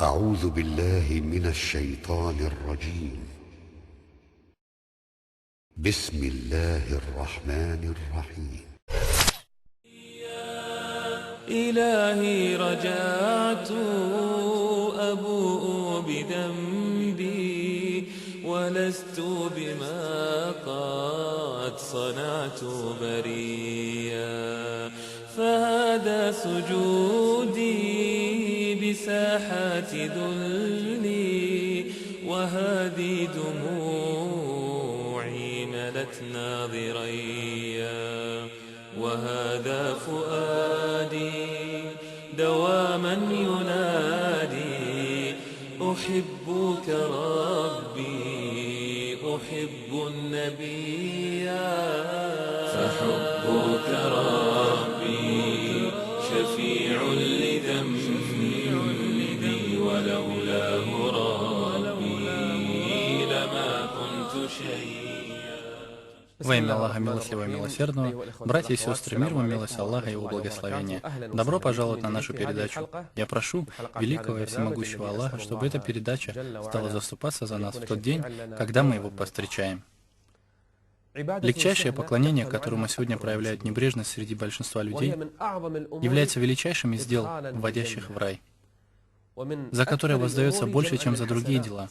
أعوذ بالله من الشيطان الرجيم. بسم الله الرحمن الرحيم. إلهي رجعت أبوء بذنبي ولست بما قد صنعت بريا، فهذا سجودي بساحات ذلي، وهذه دموعي ملت ناظريا، وهذا فؤادي دواما ينادي أحبك ربي أحب النبي، فحبك ربي شفيع لذنبي، ولولاه ربي لما كنت شيئا. Во имя Аллаха Милостливого и Милосердного, братья и сестры, мир вам, милость Аллаха и Его благословения. Добро пожаловать на нашу передачу. Я прошу великого и всемогущего Аллаха, чтобы эта передача стала заступаться за нас в тот день, когда мы Его повстречаем. Легчайшее поклонение, которому сегодня проявляют небрежность среди большинства людей, является величайшим из дел, вводящих в рай, за которое воздается больше, чем за другие дела.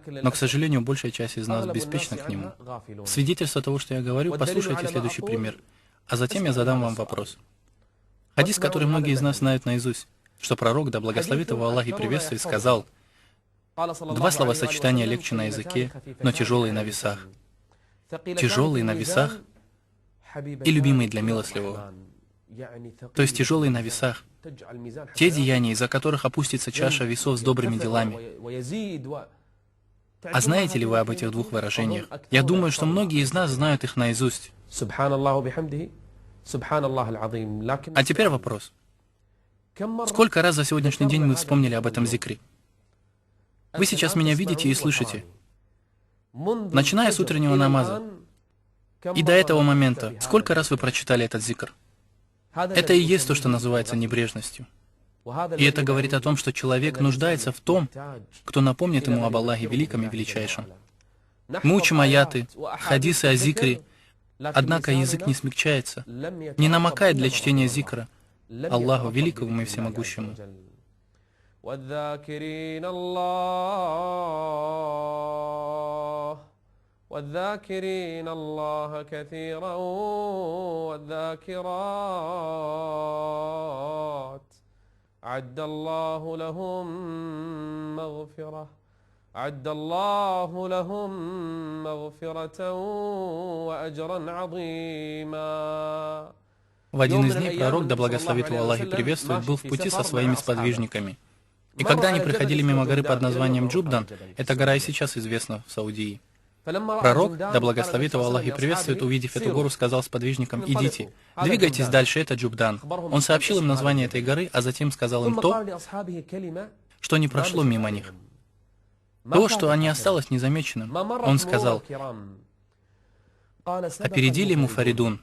Но, к сожалению, большая часть из нас беспечна к нему. В свидетельство того, что я говорю, послушайте следующий пример, а затем я задам вам вопрос. Хадис, который многие из нас знают наизусть, что пророк, да благословит его Аллах и приветствует, сказал: «Два словосочетания легче на языке, но тяжелые на весах. Тяжелые на весах и любимые для милостливого». То есть тяжелые на весах. Те деяния, из-за которых опустится чаша весов с добрыми делами. А знаете ли вы об этих двух выражениях? Я думаю, что многие из нас знают их наизусть. А теперь вопрос. Сколько раз за сегодняшний день мы вспомнили об этом зикре? Вы сейчас меня видите и слышите. Начиная с утреннего намаза и до этого момента, сколько раз вы прочитали этот зикр? Это и есть то, что называется небрежностью. И это говорит о том, что человек нуждается в том, кто напомнит ему об Аллахе Великом и Величайшем. Мы учим аяты, хадисы о зикре, однако язык не смягчается, не намокает для чтения зикра Аллаху Великому и Всемогущему. والذاكرين الله كثيرا والذاكرات أعد الله لهم مغفرة وأجرا عظيما. В один из дней пророк, да благословит его Аллах и приветствует, был в пути со своими сподвижниками. И когда они проходили мимо горы под названием Джубдан, эта гора и сейчас известна в Саудии, пророк, да благословит его Аллах и приветствует, увидев эту гору, сказал сподвижникам: «Идите, двигайтесь дальше, это Джубдан». Он сообщил им название этой горы, а затем сказал им то, что не прошло мимо них. То, что не осталось незамеченным. Он сказал: «Опередили Муфаридун».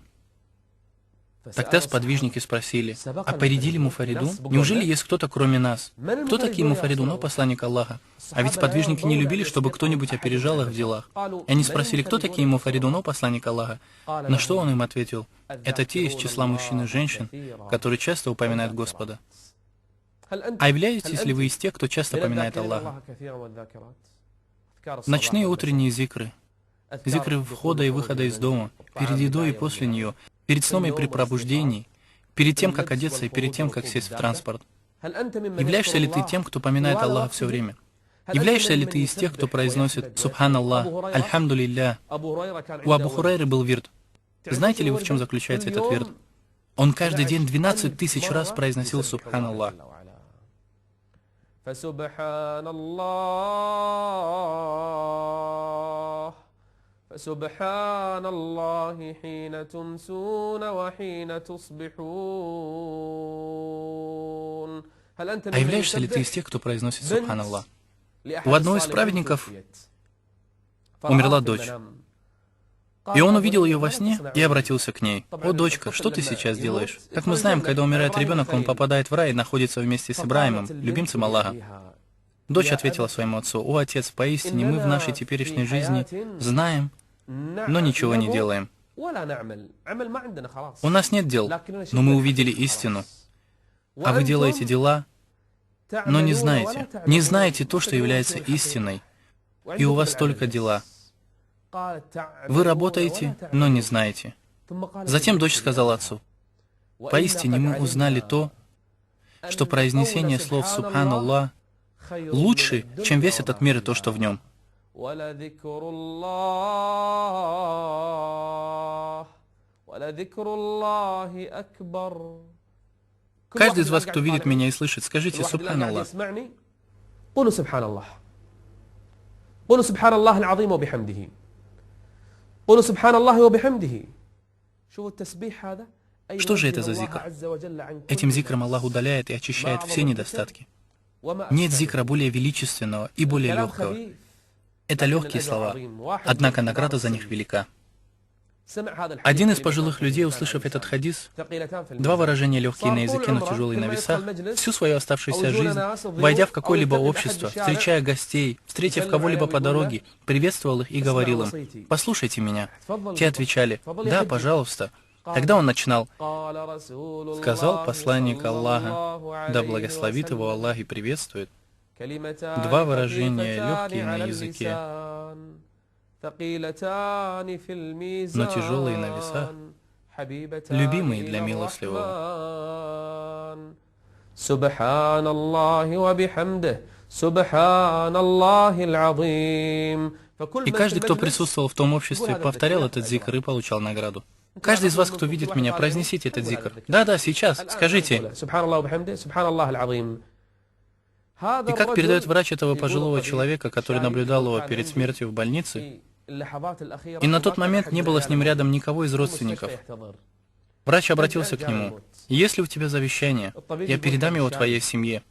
Тогда сподвижники спросили: «Опередили Муфаридун? Неужели есть кто-то кроме нас? Кто такие Муфаридун, о посланник Аллаха?» А ведь сподвижники не любили, чтобы кто-нибудь опережал их в делах. И они спросили: «Кто такие Муфаридун, о посланник Аллаха?» На что он им ответил: «Это те из числа мужчин и женщин, которые часто упоминают Господа». А являетесь ли вы из тех, кто часто поминает Аллаха? Ночные утренние зикры, зикры входа и выхода из дома, перед едой и после нее, перед сном и при пробуждении, перед тем, как одеться и перед тем, как сесть в транспорт. Являешься ли ты тем, кто поминает Аллаха все время? Являешься ли ты из тех, кто произносит «Субханаллах», «Альхамдулилля»? У Абу Хурайры был вирд. Знаете ли вы, в чем заключается этот вирд? Он каждый день 12 тысяч раз произносил «Субханаллах». فسبحان الله حين تمسون وحين تصبحون. А являешься ли ты из тех, кто произносит «Субханаллах»? У одного из праведников умерла дочь. И он увидел ее во сне и обратился к ней: «О, дочка, что ты сейчас делаешь?» Как мы знаем, когда умирает ребенок, он попадает в рай и находится вместе с Ибраимом, любимцем Аллаха. Дочь ответила своему отцу: «О, отец, поистине мы в нашей теперешней жизни знаем, но ничего не делаем. У нас нет дел, но мы увидели истину. А вы делаете дела, но не знаете то, что является истиной, и у вас только дела. Вы работаете, но не знаете». Затем дочь сказала отцу: «Поистине мы узнали то, что произнесение слов «Субханаллах» лучше, чем весь этот мир и то, что в нем. Каждый из вас, кто видит меня и слышит, скажите «Субханаллах». قولوا سبحان الله قولوا سبحان الله العظيم وبحمده قولوا سبحان الله وبحمده شوفوا التسبيح هذا Что же это за зикр? Этим зикром Аллах удаляет и очищает все недостатки. Нет зикра более величественного и более легкого. Это легкие слова, однако награда за них велика. Один из пожилых людей, услышав этот хадис, два выражения легкие на языке, но тяжелые на весах, всю свою оставшуюся жизнь, войдя в какое-либо общество, встречая гостей, встретив кого-либо по дороге, приветствовал их и говорил им: «Послушайте меня». Те отвечали: «Да, пожалуйста». Тогда он начинал: «Сказал посланник Аллаха, да благословит его Аллах и приветствует». Два выражения легкие на языке, но тяжелые на весах, любимые для милостливого. Субханаллахи ва бихамдих, субханаллахил азим. И каждый, кто присутствовал в том обществе, повторял этот зикр и получал награду. Каждый из вас, кто видит меня, произнесите этот зикр. Да, сейчас, скажите. И как передает врач этого пожилого человека, который наблюдал его перед смертью в больнице, и на тот момент не было с ним рядом никого из родственников. Врач обратился к нему: «Если у тебя завещание, я передам его твоей семье».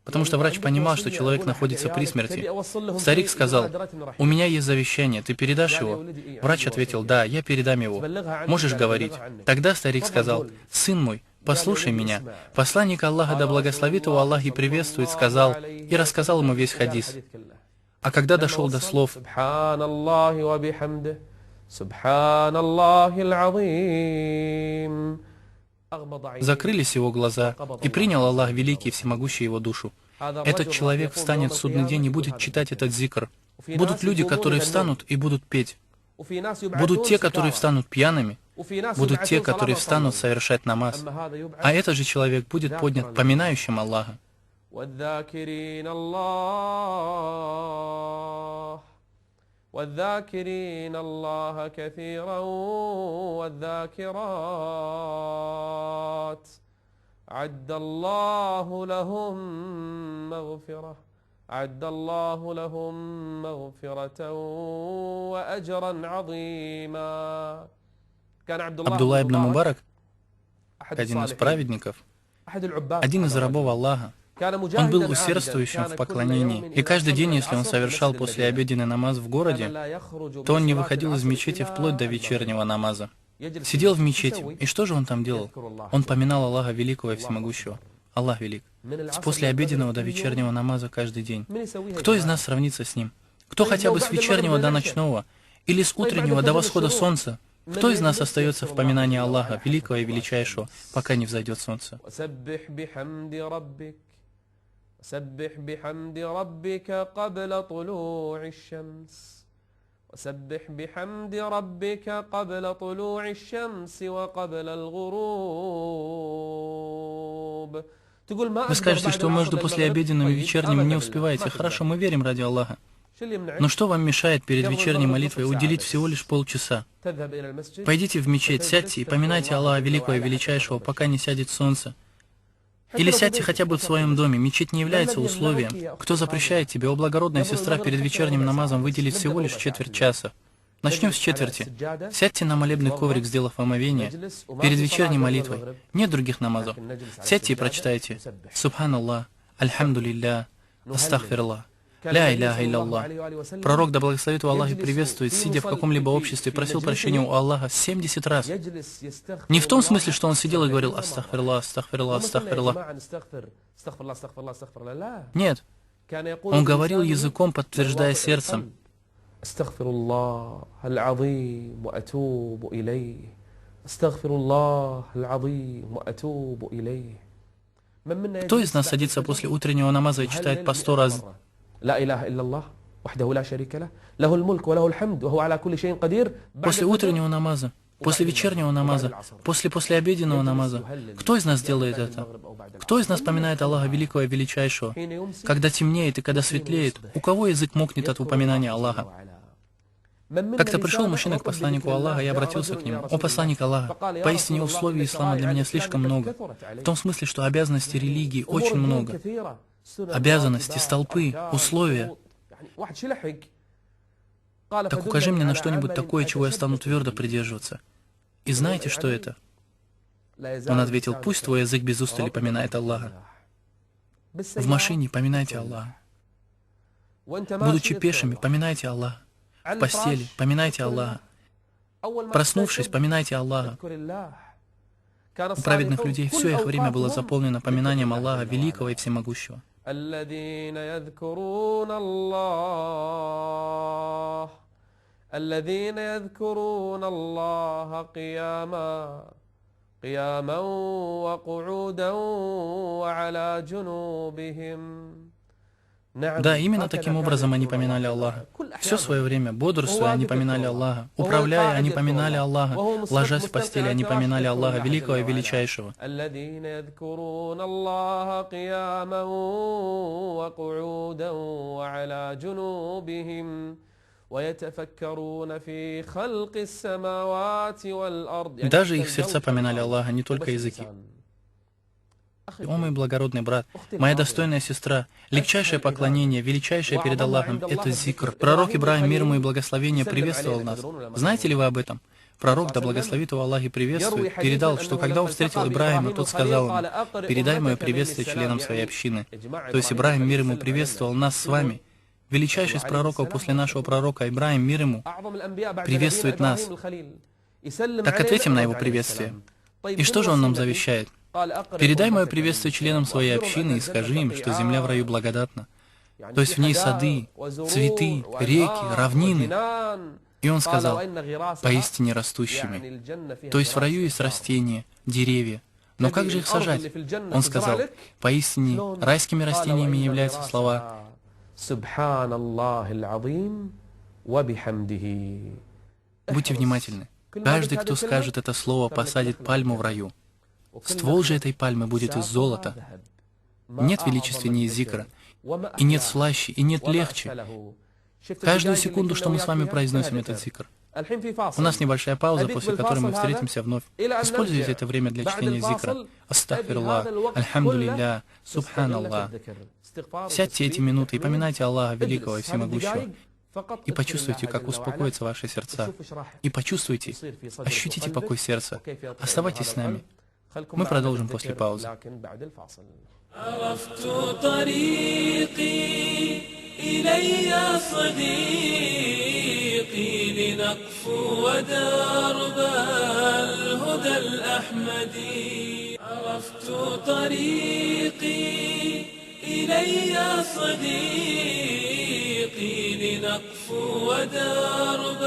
Потому что врач понимал, что человек находится при смерти. Старик сказал: «У меня есть завещание, ты передашь его?» Врач ответил: «Да, я передам его. Можешь говорить». Тогда старик сказал: «Сын мой, послушай меня». Посланник Аллаха, да благословит его Аллах и приветствует, сказал и рассказал ему весь хадис. А когда дошел до слов закрылись его глаза, и принял Аллах Великий, Всемогущий его душу. Этот человек встанет в судный день и будет читать этот зикр. Будут люди, которые встанут и будут петь. Будут те, которые встанут пьяными. Будут те, которые встанут совершать намаз. А этот же человек будет поднят поминающим Аллаха. والذاكرين الله كثيرا والذاكرات أعد الله لهم مغفرة وأجرا عظيما. Абдулла ибн Мубарак, один из праведников, один из рабов Аллаха, он был усердствующим в поклонении, и каждый день, если он совершал послеобеденный намаз в городе, то он не выходил из мечети вплоть до вечернего намаза. Сидел в мечети, и что же он там делал? Он поминал Аллаха Великого и Всемогущего. Аллах велик. С послеобеденного до вечернего намаза каждый день. Кто из нас сравнится с ним? Кто хотя бы с вечернего до ночного? Или с утреннего до восхода солнца? Кто из нас остается в поминании Аллаха Великого и Величайшего, пока не взойдет солнце? وسبح بحمد ربك قبل طلوع الشمس وسبح بحمد ربك قبل طلوع الشمس وقبل الغروب. Вы скажете, что между послеобеденным и вечерним не успеваете. Хорошо, мы верим ради Аллаха. Но что вам мешает перед вечерней молитвой уделить всего лишь полчаса? Пойдите в мечеть, сядьте и поминайте Аллаха Великого и Величайшего, пока не сядет солнце. Или сядьте хотя бы в своем доме. Мечеть не является условием. Кто запрещает тебе, о благородная сестра, перед вечерним намазом выделить всего лишь четверть часа? Начнем с четверти. Сядьте на молебный коврик, сделав омовение, перед вечерней молитвой. Нет других намазов. Сядьте и прочитайте: Субханаллах, Альхамдулилля, Астагфирлах, Ля иляха илlallah. Пророк, да благословит его Аллах и приветствует, сидя в каком-либо обществе, просил прощения у Аллаха 70 раз. Не в том смысле, что он сидел и говорил: Астагфирлах, Астагфирлах, Астагфирлах. Нет. Он говорил языком, подтверждая сердцем: أستغفر الله العظيم وأتوب إليه أستغفر الله العظيم وأتوب إليه. кто из нас садится после утреннего намаза и читает по 100 раз لا إله إلا الله وحده لا شريك له له الملك وله الحمد وهو على كل شيء قدير после утреннего намаза, после вечернего намаза, после послеобеденного намаза? Кто из нас делает это? Кто из нас поминает Аллаха Великого и Величайшего, когда темнеет и когда светлеет? У кого язык мокнет от упоминания Аллаха? Как-то пришел мужчина к посланнику Аллаха и обратился к нему: «О посланник Аллаха, поистине условий ислама для меня слишком много. В том смысле, что обязанностей религии очень много. Обязанности, столпы, условия. Так укажи мне на что-нибудь такое, чего я стану твердо придерживаться». И знаете, что это? Он ответил: «Пусть твой язык без устали поминает Аллаха. В машине поминайте Аллаха. Будучи пешими, поминайте Аллаха. В постели поминайте Аллаха. Проснувшись, поминайте Аллаха». У праведных людей все их время было заполнено поминанием Аллаха Великого и Всемогущего. الذين يذكرون الله قياما وقعودا وعلى جنوبهم. Да, именно таким образом они поминали Аллаха. Все свое время, бодрствуя, они поминали Аллаха. Управляя, они поминали Аллаха. Ложась в постели, они поминали Аллаха Великого и Величайшего. Даже их сердца поминали Аллаха, не только языки. О мой благородный брат, моя достойная сестра, легчайшее поклонение, величайшее перед Аллахом — это зикр. Пророк Ибрахим, мир ему и благословение, приветствовал нас. Знаете ли вы об этом? Пророк, да благословит его Аллах и приветствует, передал, что когда он встретил Ибрахима, тот сказал ему: «Передай мое приветствие членам своей общины». То есть Ибрахим, мир ему, приветствовал нас с вами. Величайший из пророков после нашего пророка, Ибрахим, мир ему, приветствует нас. Так ответим на его приветствие. И что же он нам завещает? «Передай мое приветствие членам своей общины и скажи им, что земля в раю благодатна, то есть в ней сады, цветы, реки, равнины». И он сказал: «Поистине растущими». То есть в раю есть растения, деревья. Но как же их сажать? Он сказал: «Поистине райскими растениями являются слова». Будьте внимательны. Каждый, кто скажет это слово, посадит пальму в раю. Ствол же этой пальмы будет из золота. Нет величественнее зикра, и нет слаще, и нет легче. Каждую секунду, что мы с вами произносим этот зикр. У нас небольшая пауза, после которой мы встретимся вновь. Используйте это время для чтения зикра. Астагфируллах, альхамдулилля, субханаллах. Сядьте эти минуты и поминайте Аллаха Великого и Всемогущего. И почувствуйте, как успокоятся ваши сердца. И почувствуйте, ощутите покой сердца. Оставайтесь с нами. Мы продолжим после паузы. عرفت طريقي إلي صديقي لنقفو درب الهدى الأحمدي عرفت طريقي إلي صديقي لنقفو درب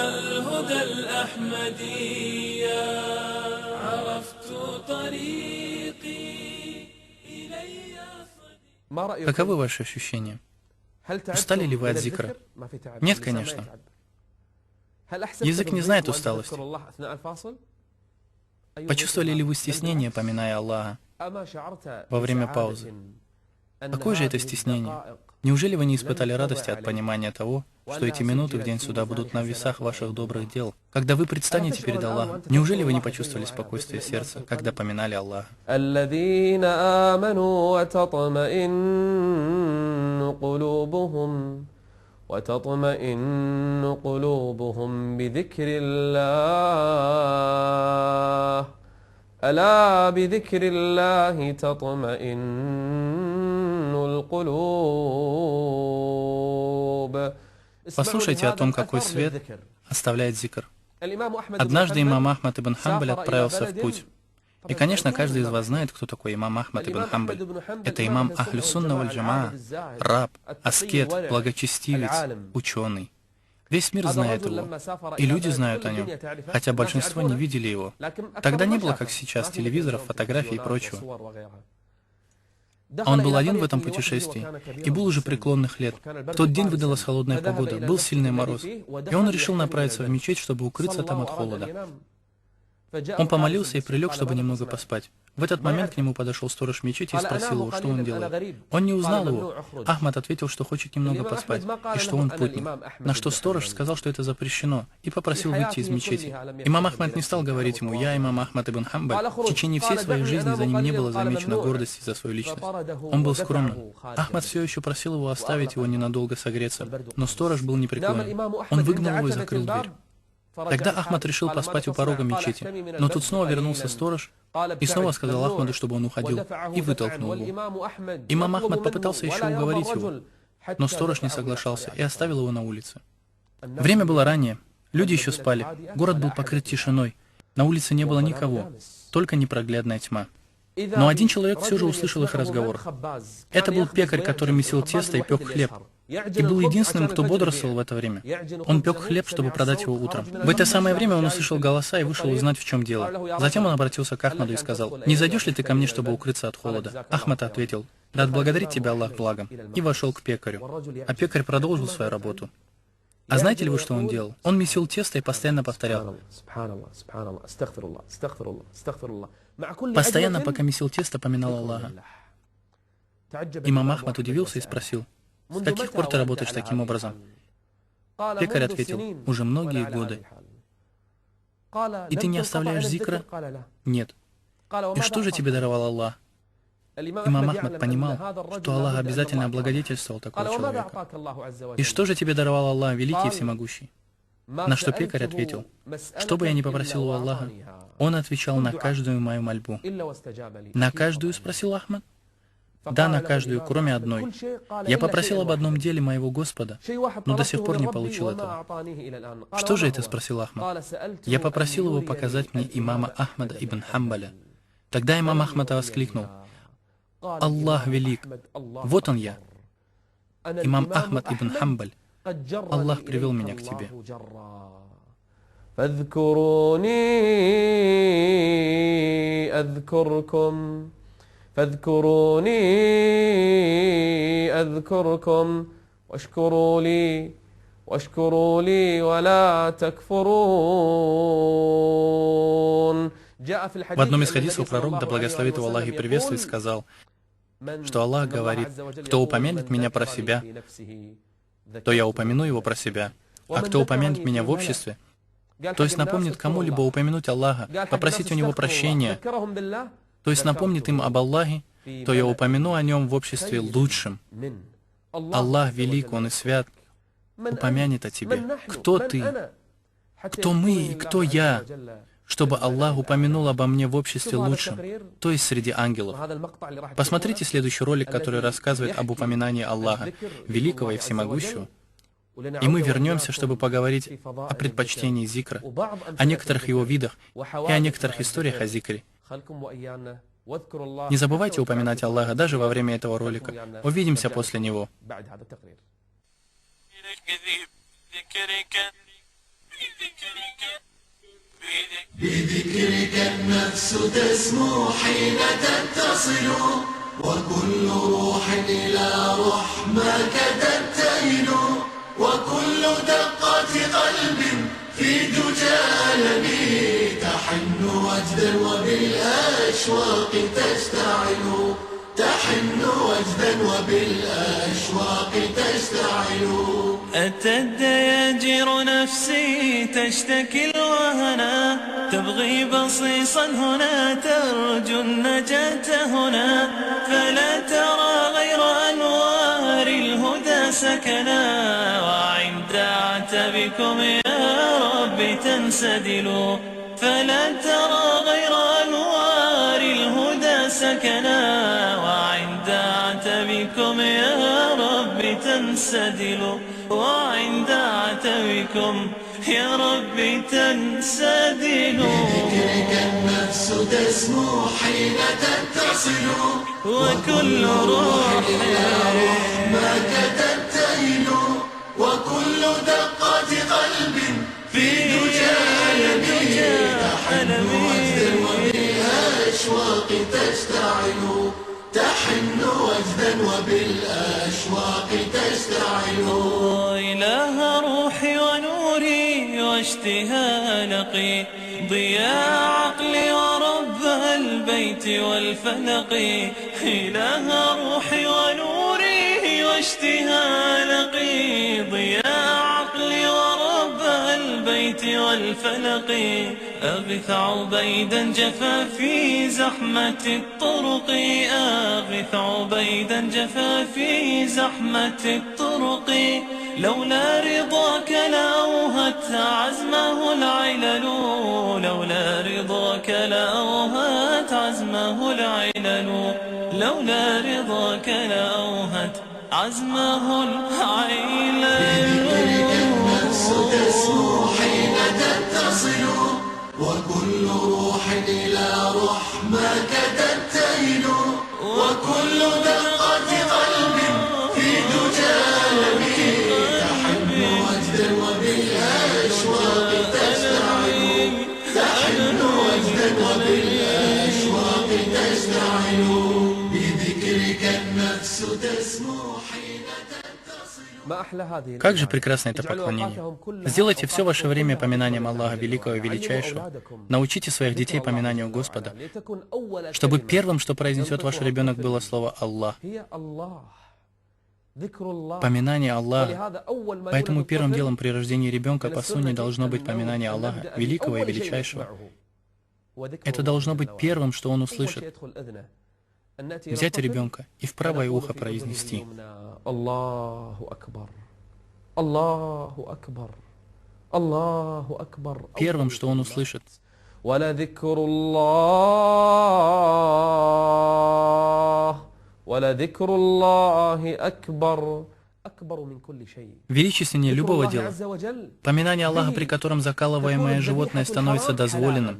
الهدى الأحمدي عرفت طريقي Каковы ваши ощущения? Устали ли вы от зикра? Нет, конечно. Язык не знает усталости. Почувствовали ли вы стеснение, поминая Аллаха во время паузы? Какое же это стеснение? Неужели вы не испытали радости от понимания того, что эти минуты в день суда будут на весах ваших добрых дел? Когда вы предстанете перед Аллахом, неужели вы не почувствовали спокойствие сердца, когда поминали Аллаха? وتطمئن قلوبهم بذكر الله ألا بذكر الله تطمئن القلوب. Послушайте о том, какой свет оставляет зикр. Однажды имам Ахмад ибн Хамбаль отправился в путь, И, конечно, каждый из вас знает, кто такой имам Ахмад ибн Хамбаль. Это имам Ахлю Сунна валь Джамаа, раб, аскет, благочестивец, ученый. Весь мир знает его, и люди знают о нем, хотя большинство не видели его. Тогда не было, как сейчас, телевизоров, фотографий и прочего. Он был один в этом путешествии и был уже преклонных лет. В тот день выдалась холодная погода, был сильный мороз, и он решил направиться в мечеть, чтобы укрыться там от холода. Он помолился и прилег, чтобы немного поспать. В этот момент к нему подошел сторож мечети и спросил его, что он делает. Он не узнал его. Ахмад ответил, что хочет немного поспать, и что он путник. На что сторож сказал, что это запрещено, и попросил выйти из мечети. Имам Ахмад не стал говорить ему: «Я имам Ахмад ибн Хамбаль». В течение всей своей жизни за ним не было замечено гордости за свою личность. Он был скромным. Ахмад все еще просил его оставить его ненадолго согреться, но сторож был непреклонен. Он выгнал его и закрыл дверь. Тогда Ахмад решил поспать у порога мечети, но тут снова вернулся сторож и снова сказал Ахмаду, чтобы он уходил, и вытолкнул его. Имам Ахмад попытался еще уговорить его, но сторож не соглашался и оставил его на улице. Время было раннее, люди еще спали, город был покрыт тишиной, на улице не было никого, только непроглядная тьма. Но один человек все же услышал их разговор. Это был пекарь, который месил тесто и пек хлеб, и был единственным, кто бодрствовал в это время. Он пек хлеб, чтобы продать его утром. В это самое время он услышал голоса и вышел узнать, в чем дело. Затем он обратился к Ахмаду и сказал: «Не зайдешь ли ты ко мне, чтобы укрыться от холода?» Ахмад ответил: «Да отблагодарит тебя Аллах благом», и вошел к пекарю. А пекарь продолжил свою работу. А знаете ли вы, что он делал? Он месил тесто и постоянно повторял. Постоянно, пока месил тесто, поминал Аллаха. Имам Ахмад удивился и спросил: «С каких пор ты работаешь таким образом?» Пекарь ответил: «Уже многие годы». «И ты не оставляешь зикра?» «Нет». «И что же тебе даровал Аллах?» Имам Ахмад понимал, что Аллах обязательно облагодетельствовал такого человека. «И что же тебе даровал Аллах, великий и всемогущий?» На что пекарь ответил: «Что бы я ни попросил у Аллаха, Он отвечал на каждую мою мольбу». «На каждую?» — спросил Ахмад. «Да, на каждую, кроме одной. Я попросил об одном деле моего Господа, но до сих пор не получил этого». «Что же это?» — спросил Ахмад. «Я попросил его показать мне имама Ахмада ибн Хамбаля». Тогда имам Ахмад воскликнул: «Аллах велик! Вот он я, имам Ахмад ибн Хамбаль. Аллах привел меня к тебе». فاذكروني أذكركم واشكروا لي ولا تكفرون. В одном из хадисов пророк, да благословит его Аллах и приветствует, сказал, что Аллах говорит: «Кто упомянет меня про себя, то я упомяну его про себя, а кто упомянет меня в обществе, то есть напомнит кому-либо упомянуть Аллаха, попросить у него прощения, то есть напомнит им об Аллахе, то я упомяну о нем в обществе лучшим. Аллах велик, Он и свят, упомянет о тебе. Кто ты? Кто мы и кто я, чтобы Аллах упомянул обо мне в обществе лучшим, то есть среди ангелов?» Посмотрите следующий ролик, который рассказывает об упоминании Аллаха, великого и всемогущего. И мы вернемся, чтобы поговорить о предпочтении зикра, о некоторых его видах и о некоторых историях о зикре. Не забывайте упоминать Аллаха даже во время этого ролика. Увидимся после него. بذكرك النفس تسمو حين تتصل وكل روح إلى رحمك تبتهل وكل دقات قلب في دجى ألمي تحن وجدا وبالأشواق تشتعل تحن وجدا وبالأشواق تشتعل أتى الدياجر نفسي تشتكي الوهنا تبغي بصيصا هنا ترجو النجاة هنا فلا ترى غير أنوار الهدى سكنا وعند عتبكم يا رب تنسدل فلا ترى غير أنوار الهدى سكنا وعند عتبكم يا رب تنسدل وعند عتبكم يا ربي تنسدل. بذكرك النفس تسمو حين تتصل، وكل روح رحمك تبتهل، وكل دقة قلب في دجى تحن وجدا وبالأشواق تشتعل، تحن وجدا وبالأشواق تشتعل. إله روحي ونوري واشتهى نقي، ضياء عقلي ورب البيت والفلق. إله روحي ونوري واشتهى نقي، ضياء عقلي ورب البيت والفلق. أغث عبيدا جفا في زحمة الطرق، أغث عبيدا جفا في زحمة الطرق. لولا رضاك لأوهت عزمه العلل، لولا رضاك لأوهت عزمه العلل، لولا رضاك لأوهت عزمه العلل. بذكرك النفس تسمو حين تتصل، وكل روح إلى رحمك تبتهل، وكل دقة قلب في دجى تحن وجدا وبالأشواق تشتعل، تحن وجدا وبالأشواق تشتعل. بذكرك النفس تسمو حين تتصل. Как же прекрасно это поклонение. Сделайте все ваше время поминанием Аллаха Великого и Величайшего. Научите своих детей поминанию Господа, чтобы первым, что произнесет ваш ребенок, было слово «Аллах». Поминание Аллаха. Поэтому первым делом при рождении ребенка по сунне должно быть поминание Аллаха Великого и Величайшего. Это должно быть первым, что он услышит. Взять ребенка и в правое ухо произнести. Аллаху Акбар. Аллаху Акбар. Аллаху Акбар. Первым, что он услышит. Величественнее любого дела. Поминание Аллаха, при котором закалываемое животное становится дозволенным.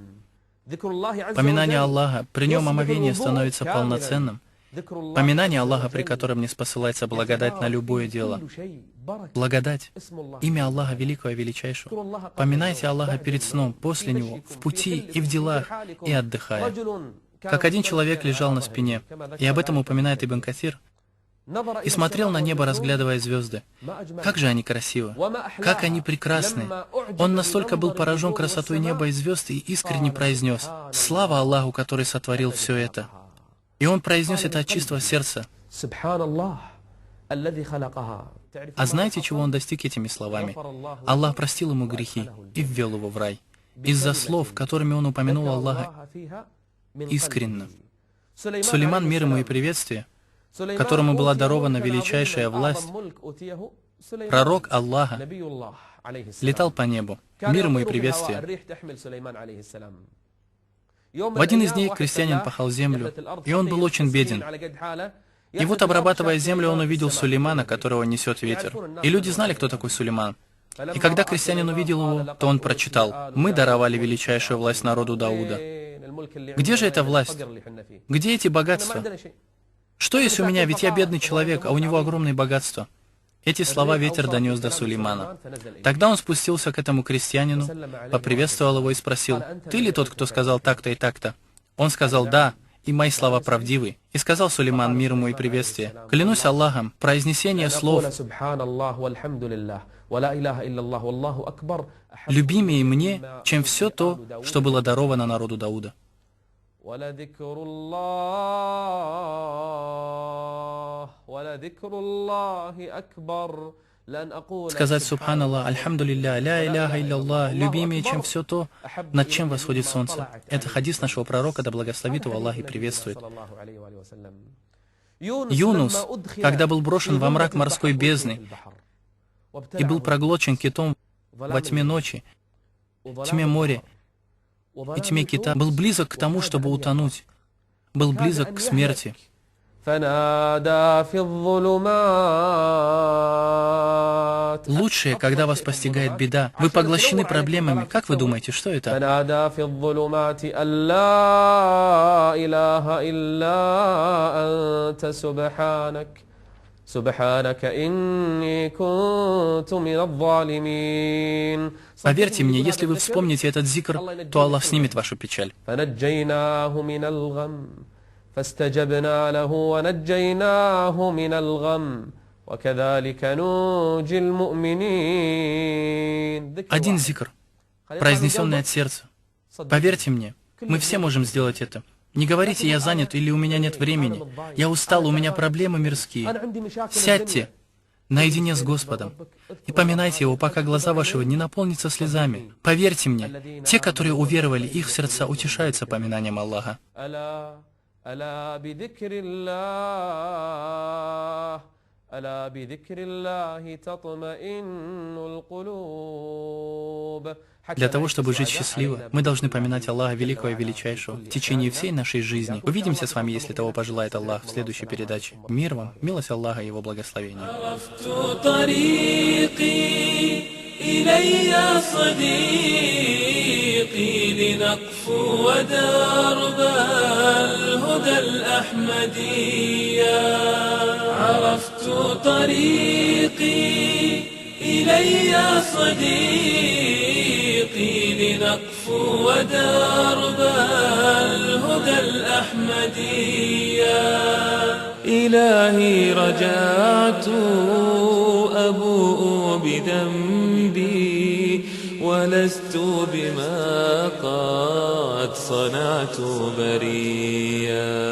Поминание Аллаха, при нем омовение становится полноценным. Поминание Аллаха, при котором не спосылается благодать на любое дело. Благодать. Имя Аллаха Великого и Величайшего. Поминайте Аллаха перед сном, после него, в пути и в делах, и отдыхая. Как один человек лежал на спине, и об этом упоминает Ибн Кафир, и смотрел на небо, разглядывая звезды. Как же они красивы! Как они прекрасны! Он настолько был поражен красотой неба и звезд и искренне произнес: «Слава Аллаху, который сотворил все это!» И он произнес это от чистого сердца. А знаете, чего он достиг этими словами? Аллах простил ему грехи и ввел его в рай. Из-за слов, которыми он упомянул Аллаха искренно. Сулейман, мир ему и приветствие, которому была дарована величайшая власть, пророк Аллаха, летал по небу. Мир ему и приветствие. В один из дней крестьянин пахал землю, и он был очень беден. И вот, обрабатывая землю, он увидел Сулеймана, которого несет ветер. И люди знали, кто такой Сулейман. И когда крестьянин увидел его, то он прочитал: «Мы даровали величайшую власть народу Дауда». Где же эта власть? Где эти богатства? Что есть у меня, ведь я бедный человек, а у него огромные богатства? Эти слова ветер донес до Сулеймана. Тогда он спустился к этому крестьянину, поприветствовал его и спросил: «Ты ли тот, кто сказал так-то и так-то?» Он сказал: «Да, и мои слова правдивы». И сказал Сулейман, мир ему и приветствие: «Клянусь Аллахом, произнесение слов, любимее мне, чем все то, что было даровано народу Дауда». Сказать Субханаллах, Альхамдулилля, ля иляха илля, любимее, чем все то, над чем восходит солнце. Это хадис нашего пророка, да благословит его Аллах и приветствует. Юнус, когда был брошен во мрак морской бездны и был проглочен китом во тьме ночи, тьме моря и тьме кита, был близок к тому, чтобы утонуть, был близок к смерти. فنادى في الظلمات. Лучшее, когда вас постигает беда, вы поглощены проблемами. Как вы думаете, что это? فنادى في الظلمات أن لا إله إلا أنت سبحانك إني كنت من الظالمين. Поверьте мне, если вы вспомните этот зикр, то Аллах снимет вашу печаль. فنجيناه من الغم فاستجبنا له ونجيناه من الغم وكذلك ننجي المؤمنين. Один зикр, произнесенный от сердца. Поверьте мне, мы все можем сделать это. Не говорите, я занят или у меня нет времени. Я устал, у меня проблемы мирские. Сядьте наедине с Господом и поминайте Его, пока глаза ваши не наполнятся слезами. Поверьте мне, те, которые уверовали, их сердца утешаются поминанием Аллаха. ألا بذكر الله تطمئن القلوب. Для того, чтобы жить счастливо, мы должны поминать Аллаха Великого и Величайшего в течение всей нашей жизни. Увидимся с вами, если того пожелает Аллах, в следующей передаче. Мир вам, милость Аллаха и Его благословение. إلي صديقي لنقفو ودرب الهدى الأحمدية. عرفت طريقي إلي صديقي لنقفو ودرب الهدى الأحمدية. إلهي رجعت أبوء بذنبي ولست بما قد صنعت بريا.